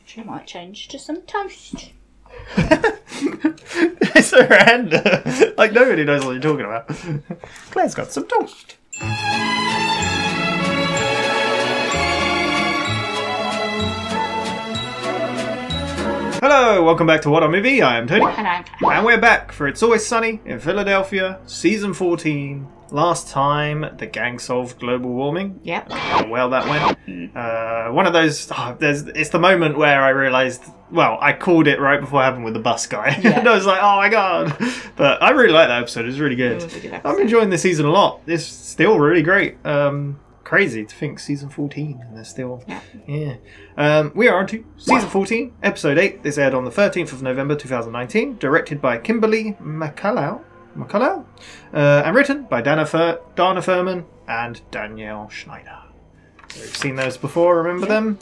She might change to some toast. It's a random. Like, nobody knows what you're talking about. Claire's got some toast. Hello, welcome back to WhatAreMovie. I am Tony. And I'm Paddy. And we're back for It's Always Sunny in Philadelphia, Season 14. Last time, the gang solved global warming. Yep. How well that went. One of those... it's the moment where I realised... Well, I called it right before it happened with the bus guy. Yeah. And I was like, oh my god. But I really like that episode. It was really good. It was a good episode. I'm enjoying this season a lot. It's still really great. Crazy to think Season 14 and they're still... Yeah. We are on to Season 14, Episode 8. This aired on the 13th of November 2019. Directed by Kimberly McCullough. And written by Dannah Phirman and Danielle Schneider. So we've seen those before, remember them?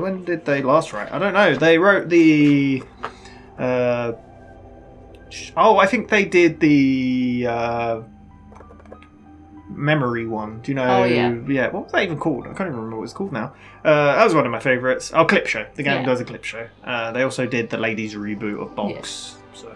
When did they last write? I don't know. They wrote the... I think they did the... memory one. Do you know? Oh, yeah. Yeah, what was that even called? I can't even remember what it's called now. That was one of my favourites. Oh, Clip Show. The gang does a clip show. They also did the ladies reboot of Box. Yeah. So,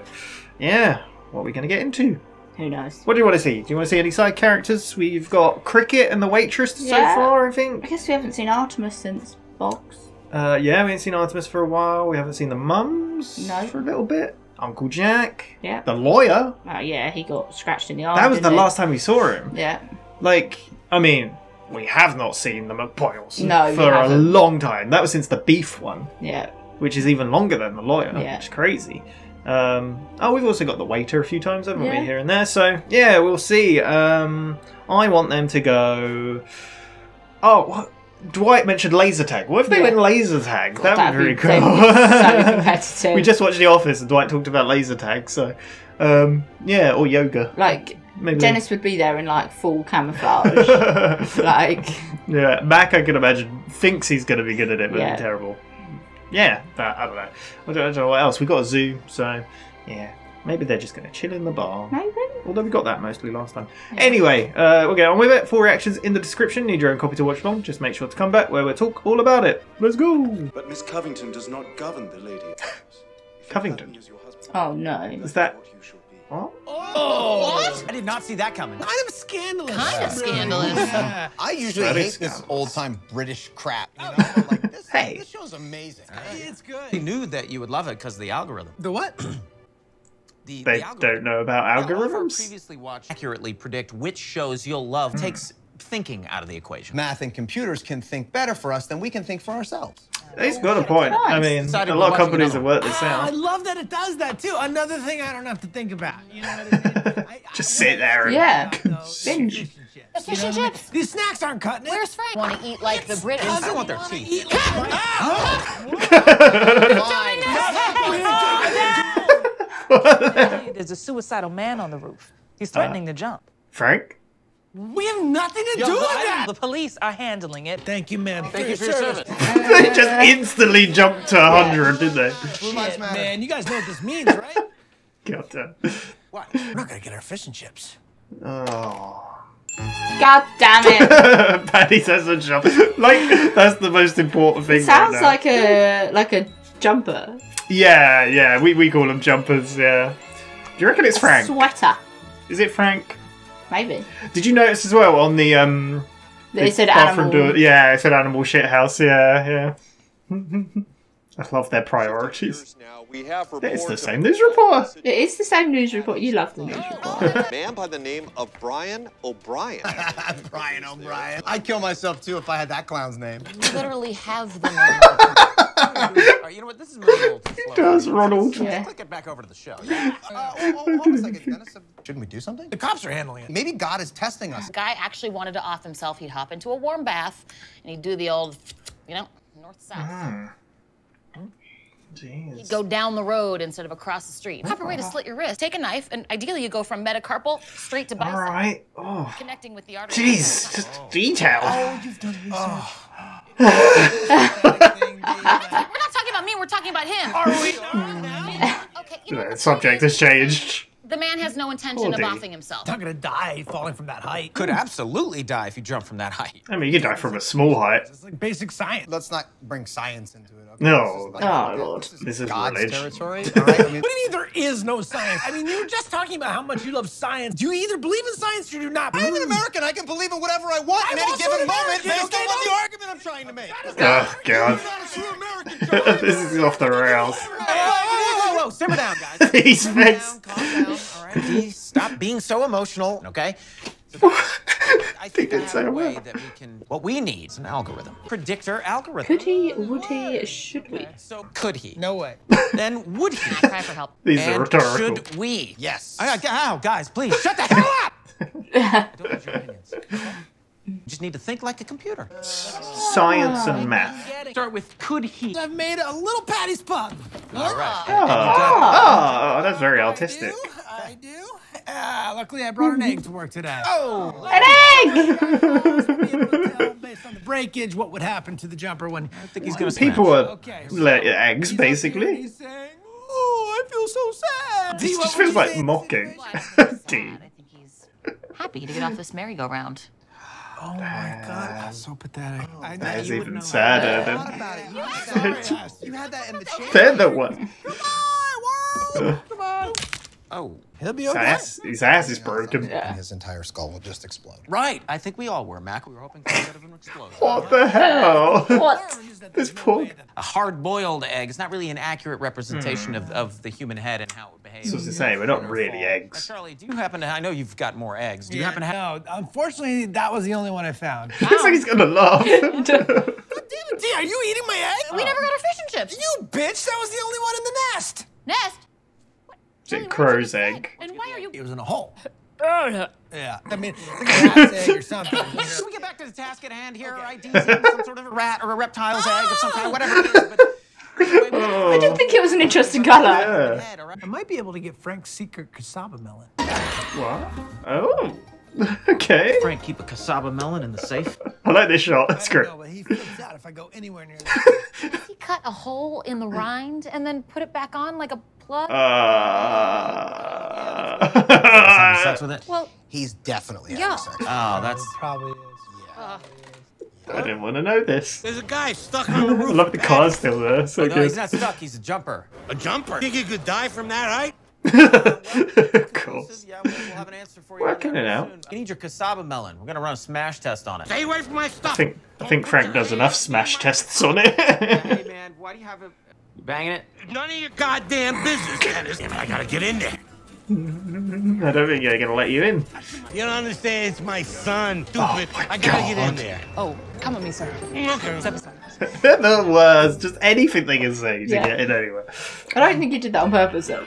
yeah. What are we going to get into? Who knows? What do you want to see? Do you want to see any side characters? We've got Cricket and the waitress so far, I think. I guess we haven't seen Artemis since Box. Yeah, we haven't seen Artemis for a while. We haven't seen the mums for a little bit. Uncle Jack. Yeah. The lawyer. Oh, yeah, he got scratched in the arm. That was the last time we saw him. Yeah. Like, I mean, we have not seen the McPoyles for a haven't. long time. That was since the beef one. Yeah. Which is even longer than the lawyer. Yeah. Which is crazy. We've also got the waiter a few times, haven't we, here and there. So, yeah, we'll see. I want them to go... Oh, what? Dwight mentioned laser tag. What if they went laser tag? God, that would be really cool. So competitive. We just watched The Office and Dwight talked about laser tag, so... yeah, or yoga. Like... Maybe. Dennis would be there in like full camouflage. Like, yeah, Mac, I can imagine, thinks he's going to be good at it, but Yeah. be terrible. Yeah, but I don't know. I don't know what else. We got a zoo, so yeah, maybe they're just going to chill in the bar. maybe. Although we got that mostly last time. Anyway, we'll get on with it. Full reactions in the description. Need your own copy to watch along. Just make sure to come back where we'll talk all about it. Let's go. But Miss Covington does not govern the lady. Covington? Oh no. Is that... What? What? I did not see that coming. Kind of scandalous. Kind of scandalous. I usually That hate is this scandalous. old-time British crap. You know? But like, this show's amazing. It's good. We knew that you would love it because of the algorithm. The what? They the algorithm. don't know about algorithms? Previously watched accurately predict which shows you'll love takes thinking out of the equation. Math and computers can think better for us than we can think for ourselves. He's got a point. I mean, Decided a we're lot of watching companies another have worked this I out. love that it does that too. Another thing I don't have to think about. You know what I mean? Just sit there and... Yeah. Binge. Binge. Fish and chips. These snacks aren't cutting it. Where's Frank? Want to eat like the British? I don't want their teeth. There's a suicidal man on the roof. He's threatening to jump. Frank? We have nothing to do with that. The police are handling it. Thank you, man. Thank you for your service. They just instantly jumped to 100, didn't they? Shit, man, you guys know what this means, right? God damn. What? We're not gonna get our fish and chips. Oh. God damn it. Paddy says a jump. Like, that's the most important thing. Sounds right now. like a jumper. Yeah, we call them jumpers, yeah. Do you reckon it's Frank? Sweater. Is it Frank? Maybe. Did you notice as well on the They said bathroom animal. door? Yeah, it said animal shit house, yeah. I love their priorities. It's the same news report. It is the same news report. You love the news report. Man by the name of Brian O'Brien. Brian O'Brien. I'd kill myself too if I had that clown's name. You literally have the name. You know what? This is moving a little too slow. Does Ronald? Yeah. Click it back over to the show. Hold on a second. Dennis, shouldn't we do something? The cops are handling it. Maybe God is testing us. The guy actually wanted to off himself. He'd hop into a warm bath and he'd do the old, you know, north-south. Jeez. He'd go down the road instead of across the street. Proper way to slit your wrist. Take a knife, and ideally you go from metacarpal straight to bicep. Alright. Oh. Connecting with the artery. Jeez. Just detail. Oh, you've done research. We're not talking about me, we're talking about him. Are we? Okay, you know, The subject has changed. the man has no intention of Poor offing himself. Not gonna die falling from that height. Could absolutely die if you jump from that height. I mean, you could die from a small height. It's like basic science. Let's not bring science into it, No. Oh, Lord. This is God's religion. territory. All right. I mean, What do you mean there is no science? I mean, you were just talking about how much you love science. Do you either believe in science or do you not? I'm an American. I can believe in whatever I want I'm at any also given an moment American, based okay, on what the no? argument I'm trying to make. Oh, God. You're not a true American, John. This is off the rails. Whoa, simmer down, guys. He's Simmer down, fixed. calm down, all right? Please stop being so emotional, okay? I think I didn't have say a a way word. that we can. What we need is an algorithm. Predictor algorithm. Could he, would he, should we? So could he? No way. Then would he? Cry for help. These are And rhetorical. should we? Yes. Oh, guys, please shut the hell up! I don't need your opinions. You just need to think like a computer. Science and math. Start with could he? I've made a little Patty's pub. All right. Oh, that's very artistic. I do. Luckily, I brought an egg to work today. Oh, An egg! Tell, based on the breakage, what would happen to the jumper when I think he's gonna People smash. are Okay. eggs, He's up here and basically. he's saying, "Oh, I feel so sad." This what just would feels you like say? mocking. Well, I don't think he's Dean. sad. I think he's happy to get off this merry-go-round. Oh my God, that's so pathetic. I know That's you even wouldn't know. sadder I thought than about it. Sorry, Ash. You had that in the chamber. they're the one. Come on. Oh, He'll be His okay. his ass is broken. Yeah. His entire skull will just explode. right. I think we all were, Mac. We were hoping for a bit of an explosion. What the hell? What? This poor. A hard-boiled egg is not really an accurate representation of the human head and how it behaves. So to say, we're not really Now, eggs. Charlie, do you happen to? I know you've got more eggs. Do you happen to have? No, unfortunately, that was the only one I found. Looks like he's gonna laugh. Damn it, D, are you eating my egg? We never got our fish and chips. You bitch! That was the only one in the nest. Nest? Is it crow's egg? And why are you... It was in a hole. Oh, Yeah, I mean, like a rat's egg or something. Should we get back to the task at hand here? Right? DZ, some sort of a rat or a reptile's egg of some kind, whatever it is. But I didn't think it was an interesting colour. Yeah. head, all right? I might be able to get Frank's secret cassava melon. What? Oh. Okay. Frank, keep a cassava melon in the safe. I like this shot. That's I don't great. know, but he flips out if I go anywhere near that. he cut a hole in the rind and then put it back on like a plug? Having sex with it? Well, He's definitely Yeah. having sex. Oh, that's. Probably is. I didn't want to know this. There's a guy stuck on the I roof. love the car's still there. So No, he's good. not stuck. He's a jumper. A jumper. Think you could die from that, right? Of course. Yeah, we'll have an answer for you. Working it out. soon. You need your cassava melon. We're gonna run a smash test on it. Stay away from my I stuff. think Frank does enough smash tests on it. Hey man, why do you have a? You banging it? None of your goddamn business, Dennis. I gotta get in there. I don't think they're gonna let you in. You don't understand? It's my son. Stupid. Oh, my I gotta get God. in there. oh, come with me, sir. Okay. They're the worst. Just anything they can say to Yeah. get in anywhere. I don't think you did that on purpose, though.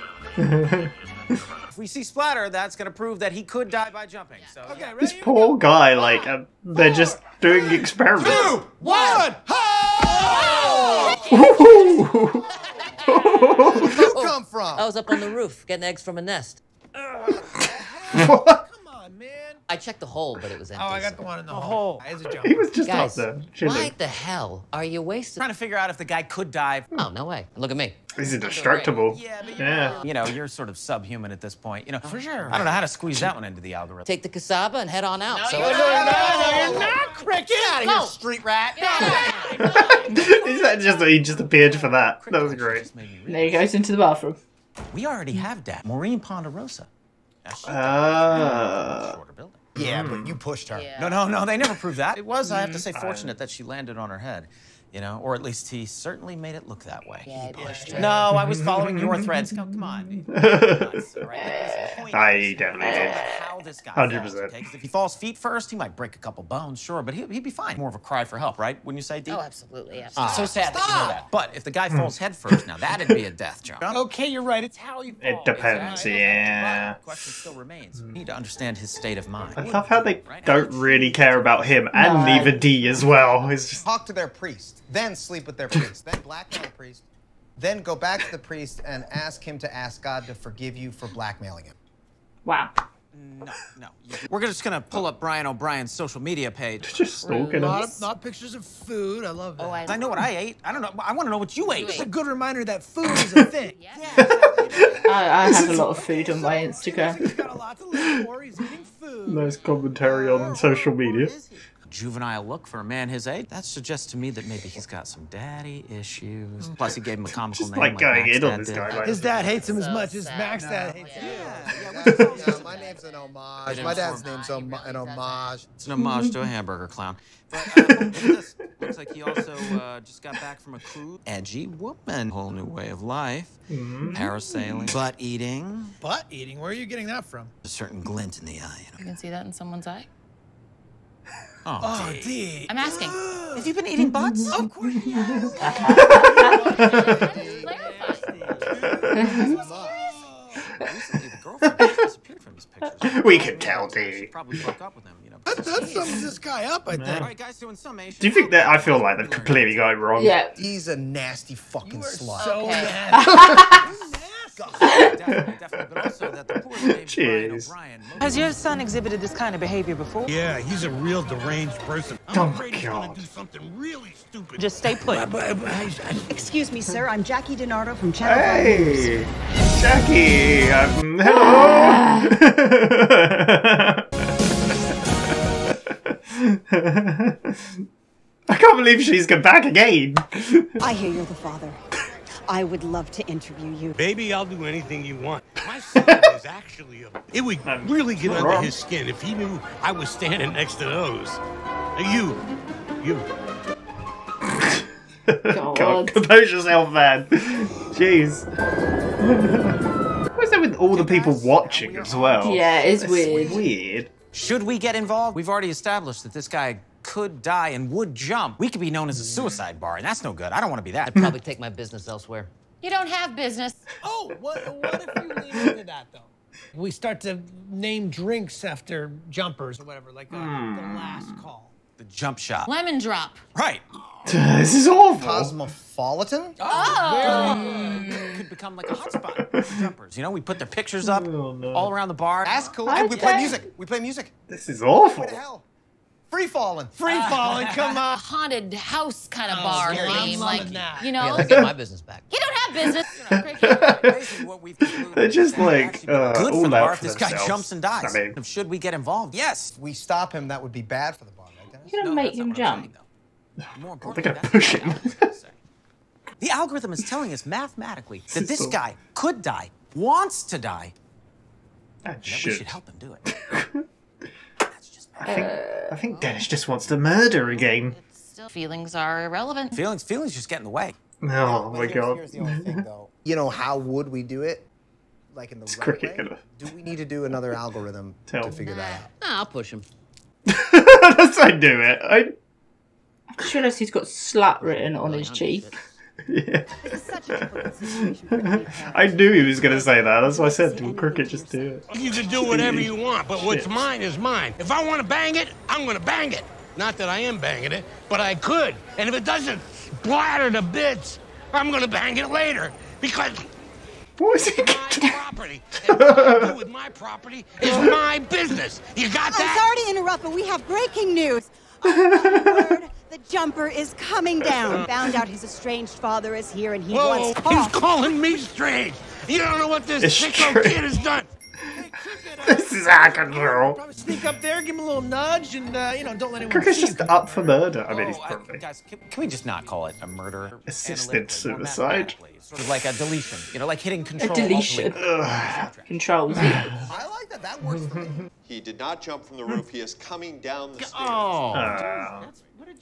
If we see splatter, that's gonna prove that he could die by jumping. So. Okay, ready? This poor guy, like, they're just doing experiments. 2, 1, Ooh. Where'd you come from? I was up on the roof getting eggs from a nest. What? Come on, man. I checked the hole, but it was empty. Oh, I got the one in the hole. It's a joke. He was just Guys, up there, why chilling. the hell are you wasting? Trying to figure out if the guy could die. Oh, no way. Look at me. He's indestructible. Yeah, but Yeah. you know, you're sort of subhuman at this point. You know, for sure. I don't know how to squeeze that one into the algorithm. Take the cassava and head on out. No, so you're You're not, cricket. Get out of here, street rat. He just appeared for that. That was great. Just made me And there he goes into the bathroom. We already have that. Maureen Ponderosa. Now, she Ah. shorter building. Yeah, but you pushed her. Yeah. No, they never proved that. It was, I have to say, fortunate that she landed on her head. You know, or at least he certainly made it look that way. Yeah, I pushed No, I was following your threads. Come on. Nuts, all right? The point I is definitely did. how this guy 100%. falls, okay? 'Cause if he falls feet first, he might break a couple bones, sure, but he'd be fine. More of a cry for help, right? Wouldn't you say, Dee? Oh, absolutely, yeah. So sad that you know that. But if the guy falls head first, now that'd be a death, John. Okay, you're right. It's how you fall. It depends, yeah. But the question still remains. We need to understand his state of mind. I love how they don't really care about him, and neither D as well. It's just Talk to their priest, then sleep with their priest, then blackmail the priest, then go back to the priest and ask him to ask God to forgive you for blackmailing him. Wow. No. We're just gonna pull up Brian O'Brien's social media page. just stalking him. Not pictures of food. I love that. Oh, I know what I ate. I don't know. I want to know what you ate. It's a good reminder that food is a thing. Yeah. I have a lot of food on my Instagram. He's got a lot to live for. He's eating food. Nice commentary on social media. juvenile look for a man his age. That suggests to me that maybe he's got some daddy issues. Plus, he gave him a comical name like going Max in on Dad this did. guy. Like, His dad hates him as much as Max dad hates him. Yeah, my name's an homage. My dad's name's an homage. It's an homage to a hamburger clown. But this looks like he also just got back from a cruise. Edgy woman. Whole new way of life. Parasailing. Butt eating. Butt eating? Where are you getting that from? A certain glint in the eye. You can see that in someone's eye. Oh, D. I'm asking. Have you been eating butts? Of course he has. Recently, the girlfriend disappeared from his pictures. we can tell, D. Probably broke up with him, you know. That sums this guy up, I think. All right, guys, so in summation. Do you think that I feel like they've completely got it wrong? Yeah. He's a nasty fucking slut. So Okay. Definitely, but also that the poor named Brian O'Brien. Has your son exhibited this kind of behavior before? Yeah, he's a real deranged person. Oh I'm my afraid he's gonna God. do something really stupid. Just stay put. Excuse me, sir. I'm Jackie DiNardo from Channel 5 Hey, Jackie. Hello. I can't believe she's come back again. I hear you're the father. I would love to interview you. Baby, I'll do anything you want. My son is actually it would really get under his skin if he knew I was standing next to those. You. God, compose yourself, man. Jeez. What's that with all the people watching as well? Yeah, it's weird. Weird. Should we get involved? We've already established that this guy could die and would jump. We could be known as a suicide bar, and that's no good. I don't want to be that. I'd probably take my business elsewhere. You don't have business. Oh, what if you lean into that, though? We start to name drinks after jumpers or whatever, like the last call. The jump shot. Lemon drop. Right. This is awful. Cosmopolitan? Could become like a hotspot for jumpers. You know, we put their pictures up all around the bar. That's cool. And we play music. We play music. This is awful. What the hell? Free falling. Free falling, come on. Haunted house kind of bar theme. Like, that. you know? Yeah, let's get my business back. You don't have business. Basically what we've concluded They're just is that like actually good for all the out bar if for this guy themselves. jumps and dies. I mean, Should we get involved? Yes. If we stop him, that would be bad for the bar, right, Dennis? You're gonna make him jump. More they're importantly, gonna that's push what him. the algorithm is saying. The algorithm is telling us mathematically that this guy could die, wants to die, and that we should help him do it. I think Dennis just wants to murder again. Still, feelings are irrelevant. Feelings just get in the way. Oh my God. Here's the only thing, though. You know, how would we do it? Like in the right cricket way? gonna- Do we need to do another algorithm Tell to me. figure that out? Nah, I'll push him. That's how I do it. I just realised he's got slut written on his cheek. Yeah. This is such a difficult situation for me. I knew he was going to say that. That's why I said, "Will cricket just do it?" You can do whatever you want, but what's mine is mine. If I want to bang it, I'm going to bang it. Not that I am banging it, but I could. And if it doesn't splatter to bits, I'm going to bang it later. Because What is he my property. And what I do with my property is my business. You got I'm that? sorry to interrupt, but we have breaking news. Oh, my word, the jumper is coming down. Found out his estranged father is here and he Whoa, wants he's off. calling me strange. You don't know what this sicko Strange. kid has done. This is out of control. Probably sneak up there, give him a little nudge, and, you know, don't let anyone Cricket's see just you. up for murder. I mean, he's Oh, probably. guys, can we just not call it a murder? Assisted Analytically, more suicide. mathematically. Sort of like a deletion. You know, like hitting A control. deletion. Control Z. I like that. That works for me. He did not jump from the roof. He is coming down the stairs. Oh.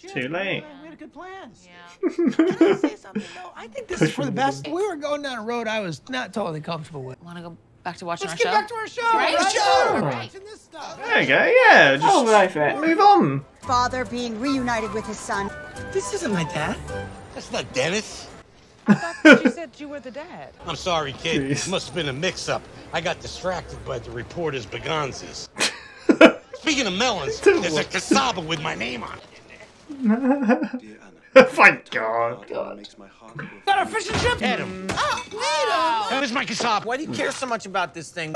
Too late. We had a good plan. Yeah. Can I say something, though? I think this is for the best. We were going down a road I was not totally comfortable with. Want to go back to watching Let's our get show? back to our show. Right? Let's Sure. go. We're Right. watching this stuff. There you go. Yeah, just Oh, go for it. move on. Father being reunited with his son. This isn't my dad. That's not Dennis. I thought you said you were the dad. I'm sorry, kid. Jeez. Must have been a mix-up. I got distracted by the reporter's begonzas. Speaking of melons, there's a cassava with my name on it. Thank God. Got our fish and chips. Get him. Where's my cassava? Why do you care so much about this thing?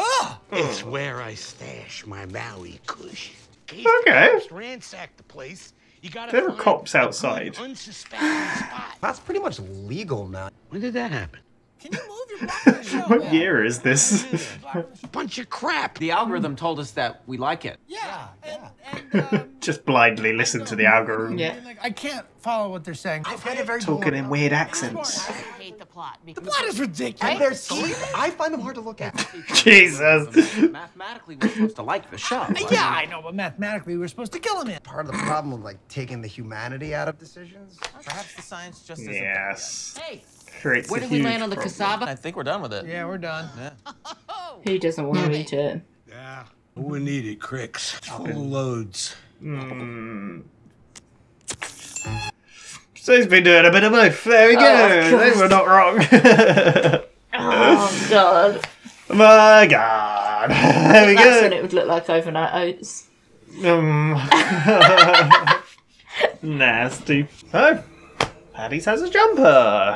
It's where I stash my Maui Kush. Okay. Ransack the place. You gotta There are find cops a outside. good, unsuspecting spot. That's pretty much legal now. When did that happen? Can you move your block of the show? What year is this? Bunch of crap. The algorithm told us that we like it. Yeah. And Just blindly listen to the algorithm. Yeah. like, I can't follow what they're saying. I find it very Talking boring. in weird accents. I hate the plot. The plot is ridiculous. And their teeth, I find them hard to look at. Jesus. Mathematically, we're supposed to like the show. Yeah, I know, but mathematically, we're supposed to kill him in. Part of the problem of like taking the humanity out of decisions. Perhaps the science just isn't Yes. Hey, Creates where a did we huge land on the problem. cassava? I think we're done with it. Yeah, we're done. Who doesn't want to eat it? Yeah. We needed cricks. Full loads. So he's been doing a bit of both. There we go. They were not wrong. Oh god. My God. There we That's when go. it would look like overnight oats. Nasty. So, Paddy's has a jumper.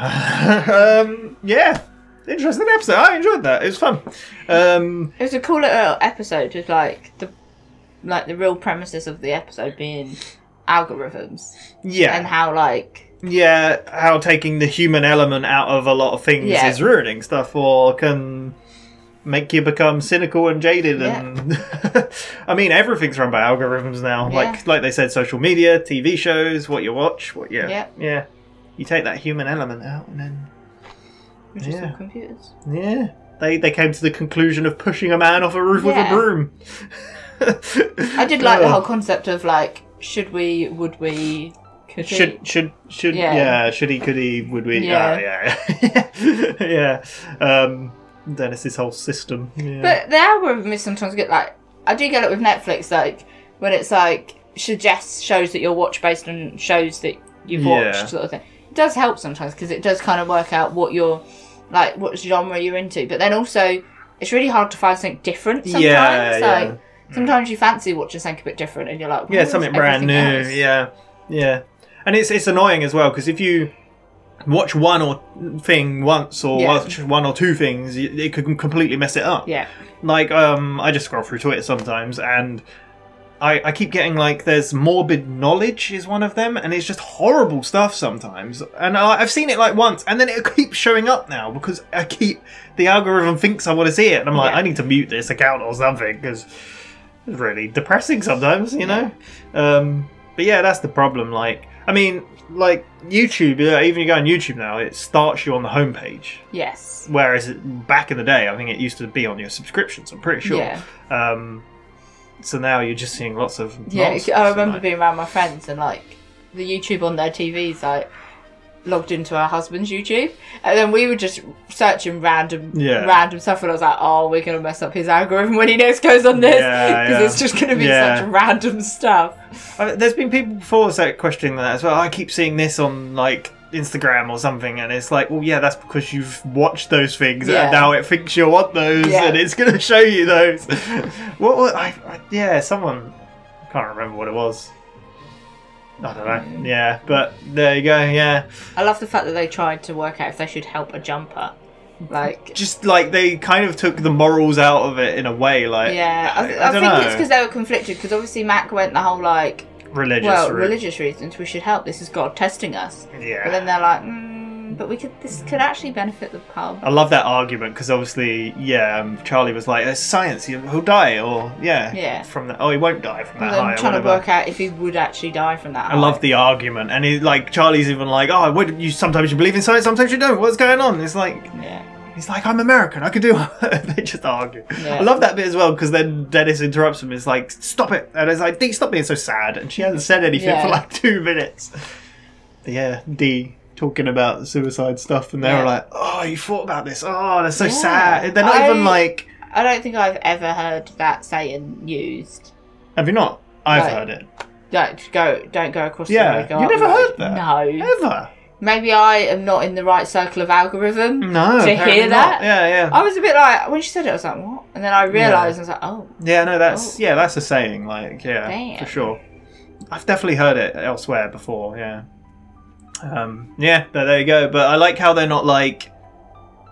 Yeah. Interesting episode. I enjoyed that. It was fun. It was a cool little episode with like the real premises of the episode being algorithms. Yeah. And how how taking the human element out of a lot of things is ruining stuff or can make you become cynical and jaded and I mean everything's run by algorithms now. Yeah. Like they said, social media, TV shows, what you watch, yeah. You take that human element out and then we're just all computers. Yeah. They came to the conclusion of pushing a man off a roof with a broom. I did like the whole concept of like, should we, would we, could should he, could he, would we? Yeah. Dennis's whole system. Yeah. But the algorithm is sometimes get like, I do get it with Netflix, like when it's like suggests shows that you'll watch based on shows that you've watched, sort of thing. It does help sometimes because it does kind of work out what you're like, what genre you're into. But then also, it's really hard to find something different sometimes. Like sometimes you fancy watching something a bit different, and you're like, something brand new. Else? Yeah. And it's annoying as well because if you watch one thing once or watch one or two things, it could completely mess it up. Yeah. Like I just scroll through Twitter sometimes and I keep getting like there's morbid knowledge is one of them and it's just horrible stuff sometimes. And I've seen it like once and then it keeps showing up now because the algorithm thinks I want to see it and I'm like I need to mute this account or something because it's really depressing sometimes, you know. But yeah, that's the problem. Like, I mean, like YouTube, even you go on YouTube now, it starts you on the homepage. Yes. Whereas back in the day, I think it used to be on your subscriptions. I'm pretty sure. Yeah. So now you're just seeing lots of nonsense. I remember being around my friends and like the YouTube on their TVs like logged into our husband's YouTube, and then we were just searching random stuff, and I was like, "Oh, we're gonna mess up his algorithm when he next goes on this because it's just gonna be such random stuff." There's been people before questioning that as well. I keep seeing this on like Instagram or something, and it's like, well, yeah, that's because you've watched those things, and now it thinks you want those, and it's gonna show you those. Someone I can't remember what it was. I don't know. Yeah, but there you go. Yeah. I love the fact that they tried to work out if they should help a jumper. Like, just like they kind of took the morals out of it in a way. Like, I think know. it's because they were conflicted. Because obviously Mac went the whole like religious reasons. We should help. This is God testing us. Yeah. But then they're like, but this could actually benefit the pub. I love that argument because obviously, Charlie was like, "It's science. He'll die," or from that. Oh, he won't die from that high. I'm trying to work out if he would actually die from that. I love the argument, and he like Charlie's even like, "Oh, sometimes you believe in science, sometimes you don't. What's going on?" It's like, he's like, "I'm American. I can do." They just argue. I love that bit as well because then Dennis interrupts him. It's like, "Stop it!" And it's like, "Dee, stop being so sad." And she hasn't said anything for like 2 minutes. But Dee talking about the suicide stuff, and they were like, "Oh, you thought about this? Oh, that's so sad." They're not even like. I don't think I've ever heard that saying used. Have you not? I've heard it. Don't go across the road. You never heard that? No. Ever? Maybe I am not in the right circle of algorithm to hear not. that. Yeah. I was a bit like, when she said it, I was like, what? And then I realised, I was like, oh. Yeah, no, that's a saying, like, Damn. for sure. I've definitely heard it elsewhere before, but there you go. But I like how they're not like,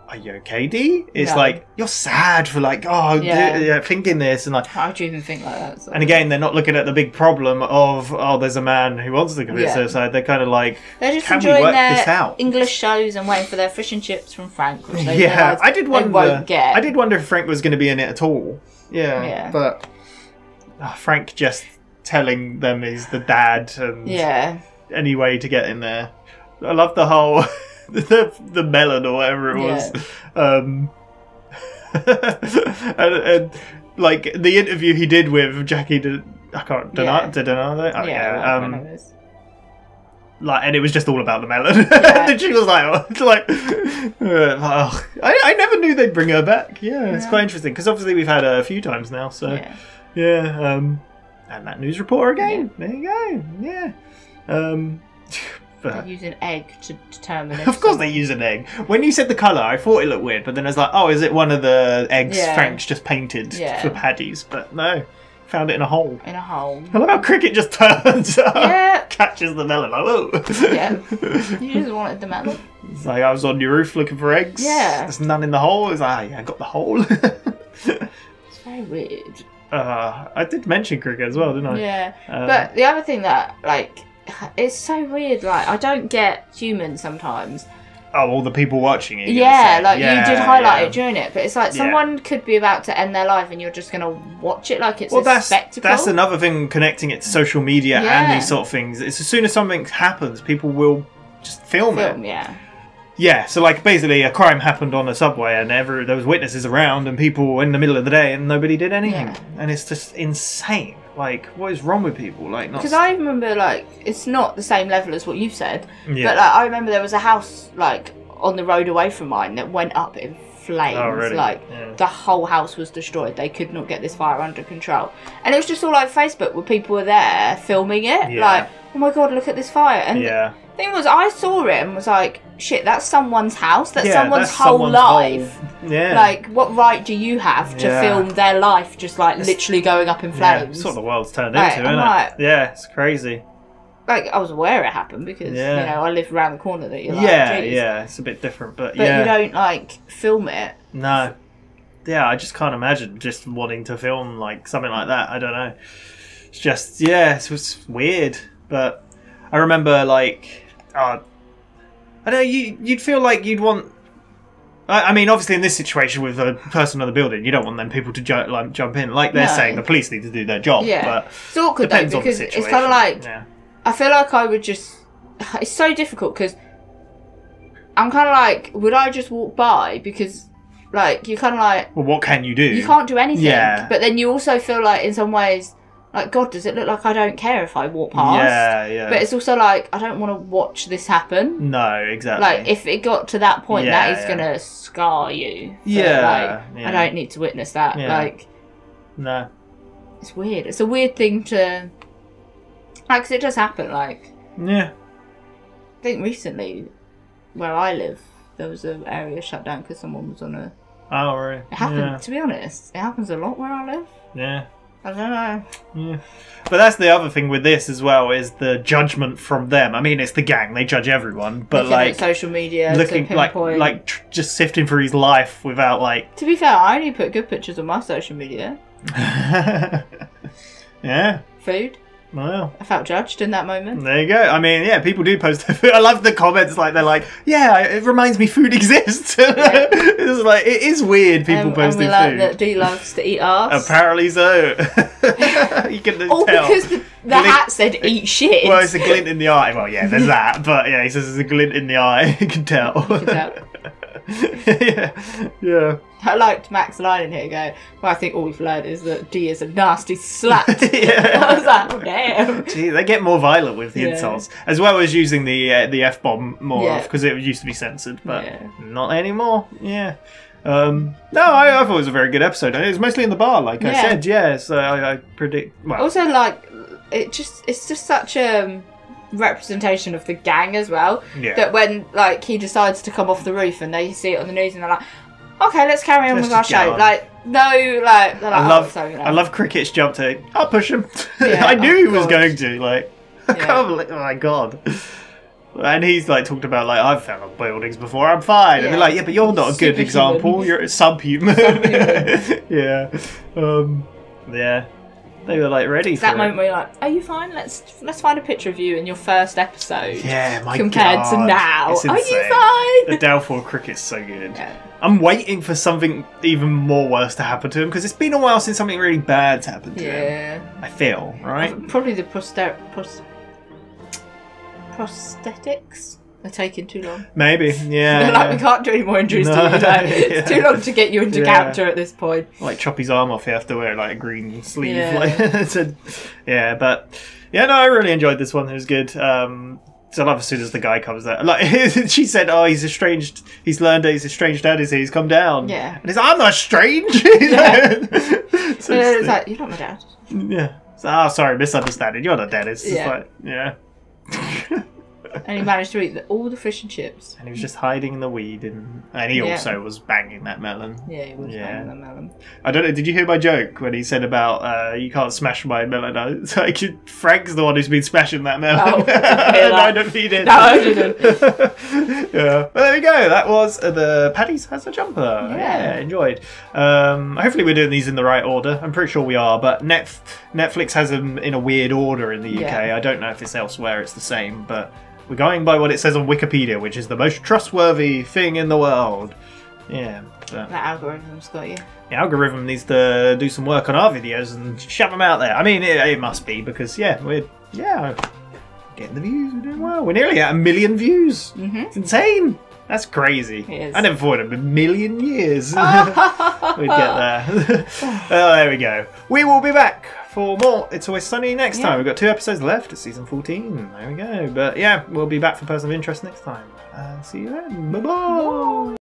are you okay, D? It's No. like, you're sad for like, thinking this, and like, How do you even think like that? and again, they're not looking at the big problem of, oh, there's a man who wants to commit suicide. They're kind of like, they're just can we enjoying work their this out? English shows and waiting for their fish and chips from Frank, which they Yeah, realise I did wonder. they won't get. I did wonder if Frank was going to be in it at all. Yeah. But Frank just telling them he's the dad and any way to get in there. I love the whole the melon or whatever it was. And like the interview he did with Jackie Dannah. Like, and it was just all about the melon. And she was like, I never knew they'd bring her back. It's quite interesting because obviously we've had her a few times now. So and that news reporter again. There you go. They use an egg to determine. Of course, they use an egg. When you said the colour, I thought it looked weird, but then I was like, oh, is it one of the eggs Frank's just painted for Paddy's? But no. Found it in a hole. In a hole. I love how Cricket just turns up, catches the melon, like, whoa. You just wanted the melon. It's like, I was on your roof looking for eggs. There's none in the hole. It's like, I got the hole. It's very weird. I did mention Cricket as well, didn't I? Yeah. But the other thing that, like, it's so weird, like, I don't get humans sometimes. Oh, all the people watching it. You did highlight it during it, but it's like someone could be about to end their life and you're just going to watch it like it's a spectacle. That's another thing connecting it to social media and these sort of things. It's as soon as something happens, people will just film it. Yeah, so like basically a crime happened on a subway and there was witnesses around and people were in the middle of the day and nobody did anything. And it's just insane. Like, what is wrong with people? Like, because I remember, like, it's not the same level as what you've said, but like I remember there was a house like on the road away from mine that went up in flames. Oh, really? Like the whole house was destroyed. They could not get this fire under control, and it was just all like Facebook where people were there filming it. Like, oh my god, look at this fire! And the thing was, I saw it and was like, shit, that's someone's house. That's someone's whole life. Like, what right do you have to film their life just like literally going up in flames? That's what the world's turned into, isn't it? Yeah, it's crazy. Like, I was aware it happened because, you know, I live around the corner that you're like, it's a bit different, but you don't, like, film it. No. Yeah, I just can't imagine just wanting to film, like, something like that. I don't know. It's just, it was weird, but I remember, like, I don't know, you'd feel like you'd want... I mean, obviously in this situation with a person on the building, you don't want them people to jump in. Like they're saying, the police need to do their job, but it's awkward, though, because it's kind of like... I feel like I would just... It's so difficult because I'm kind of like, would I just walk by? Because, like, you're kind of like... Well, what can you do? You can't do anything. But then you also feel like, in some ways, like, God, does it look like I don't care if I walk past? But it's also like, I don't want to watch this happen. No, exactly. Like, if it got to that point, that is going to scar you. So, I don't need to witness that. Like... No. It's weird. It's a weird thing to... Like, 'cause it does happen, like... Yeah. I think recently, where I live, there was an area shut down because someone was on a... Oh, right. It happened, to be honest. It happens a lot where I live. Yeah. I don't know. Yeah. But that's the other thing with this as well, is the judgment from them. I mean, it's the gang. They judge everyone. But, looking like... at social media looking, to pinpoint... Like, just sifting through his life without, like... To be fair, I only put good pictures on my social media. Yeah. Food. Well, I felt judged in that moment. There you go. I mean, yeah, people do post their food. I love the comments, like, they're like, yeah, it reminds me food exists. It's like, it is weird, people posting and we like food. that D loves to eat arse. Apparently so. You can tell. Because the hat said eat shit. Well, it's a glint in the eye. Well, yeah, there's that. But yeah, he says there's a glint in the eye. You can tell. You can tell. Yeah. I liked Mac's line in here go, well, I think all we've learned is that D is a nasty slut. I was like, oh, damn. Gee, they get more violent with the insults. As well as using the F-bomb more because it used to be censored, but not anymore. Yeah. No, I thought it was a very good episode. It was mostly in the bar, like I said, so I predict... Well. Also, like, it's just such a... representation of the gang as well, that when like he decides to come off the roof and they see it on the news and they're like, okay, let's carry on with our show. Like, no, like, they're like, I love Cricket's jump to, I'll push him. I knew he was going to, like, I can't believe, oh my god. And he's like talked about like I've fell off buildings before, I'm fine. And they're like, yeah, but you're not a good example. You're a subhuman. Yeah. Yeah. They were like ready it's for that it. moment where you're like, are you fine? Let's find a picture of you in your first episode. Yeah, my compared God. to now. It's Are insane. you fine? The downfall cricket's so good. Yeah. I'm waiting for something even more worse to happen to him because it's been a while since something really bad's happened to him. I feel, right? Probably the prosthetics are taking too long. Maybe, yeah. They're like, we can't do any more injuries to you today. It's too long to get you into capture at this point. Like chop his arm off, you have to wear like a green sleeve. Yeah. Like, but yeah, no, I really enjoyed this one. It was good. So I love as soon as the guy comes there. Like she said, oh, he's estranged. He's learned that his estranged dad is here. He's come down. Yeah. And he's like, I'm not strange. Yeah. So it's like, you're not my dad. Yeah. So, oh, sorry, misunderstanding. You're not dead. It's just like, yeah. And he managed to eat all the fish and chips. And he was just hiding in the weed, and he also was banging that melon. Yeah, he was banging that melon. I don't know. Did you hear my joke when he said about you can't smash my melon? It's like Frank's the one who's been smashing that melon. Oh, I don't need it. No, I didn't. Yeah, but there we go. That was the Paddy's Has a Jumper. Yeah, enjoyed. Hopefully we're doing these in the right order. I'm pretty sure we are, but Netflix has them in a weird order in the UK. I don't know if it's elsewhere. It's the same, but we're going by what it says on Wikipedia, which is the most trustworthy thing in the world. Yeah. That algorithm's got you. The algorithm needs to do some work on our videos and shove them out there. I mean, it must be because, we're getting the views. We're doing well. We're nearly at 1 million views. It's insane. That's crazy. It is. I never thought in 1 million years we'd get there. There we go. We will be back for more It's Always Sunny next time. We've got 2 episodes left of season 14. There we go. But yeah, we'll be back for Person of Interest next time. See you then. Bye-bye.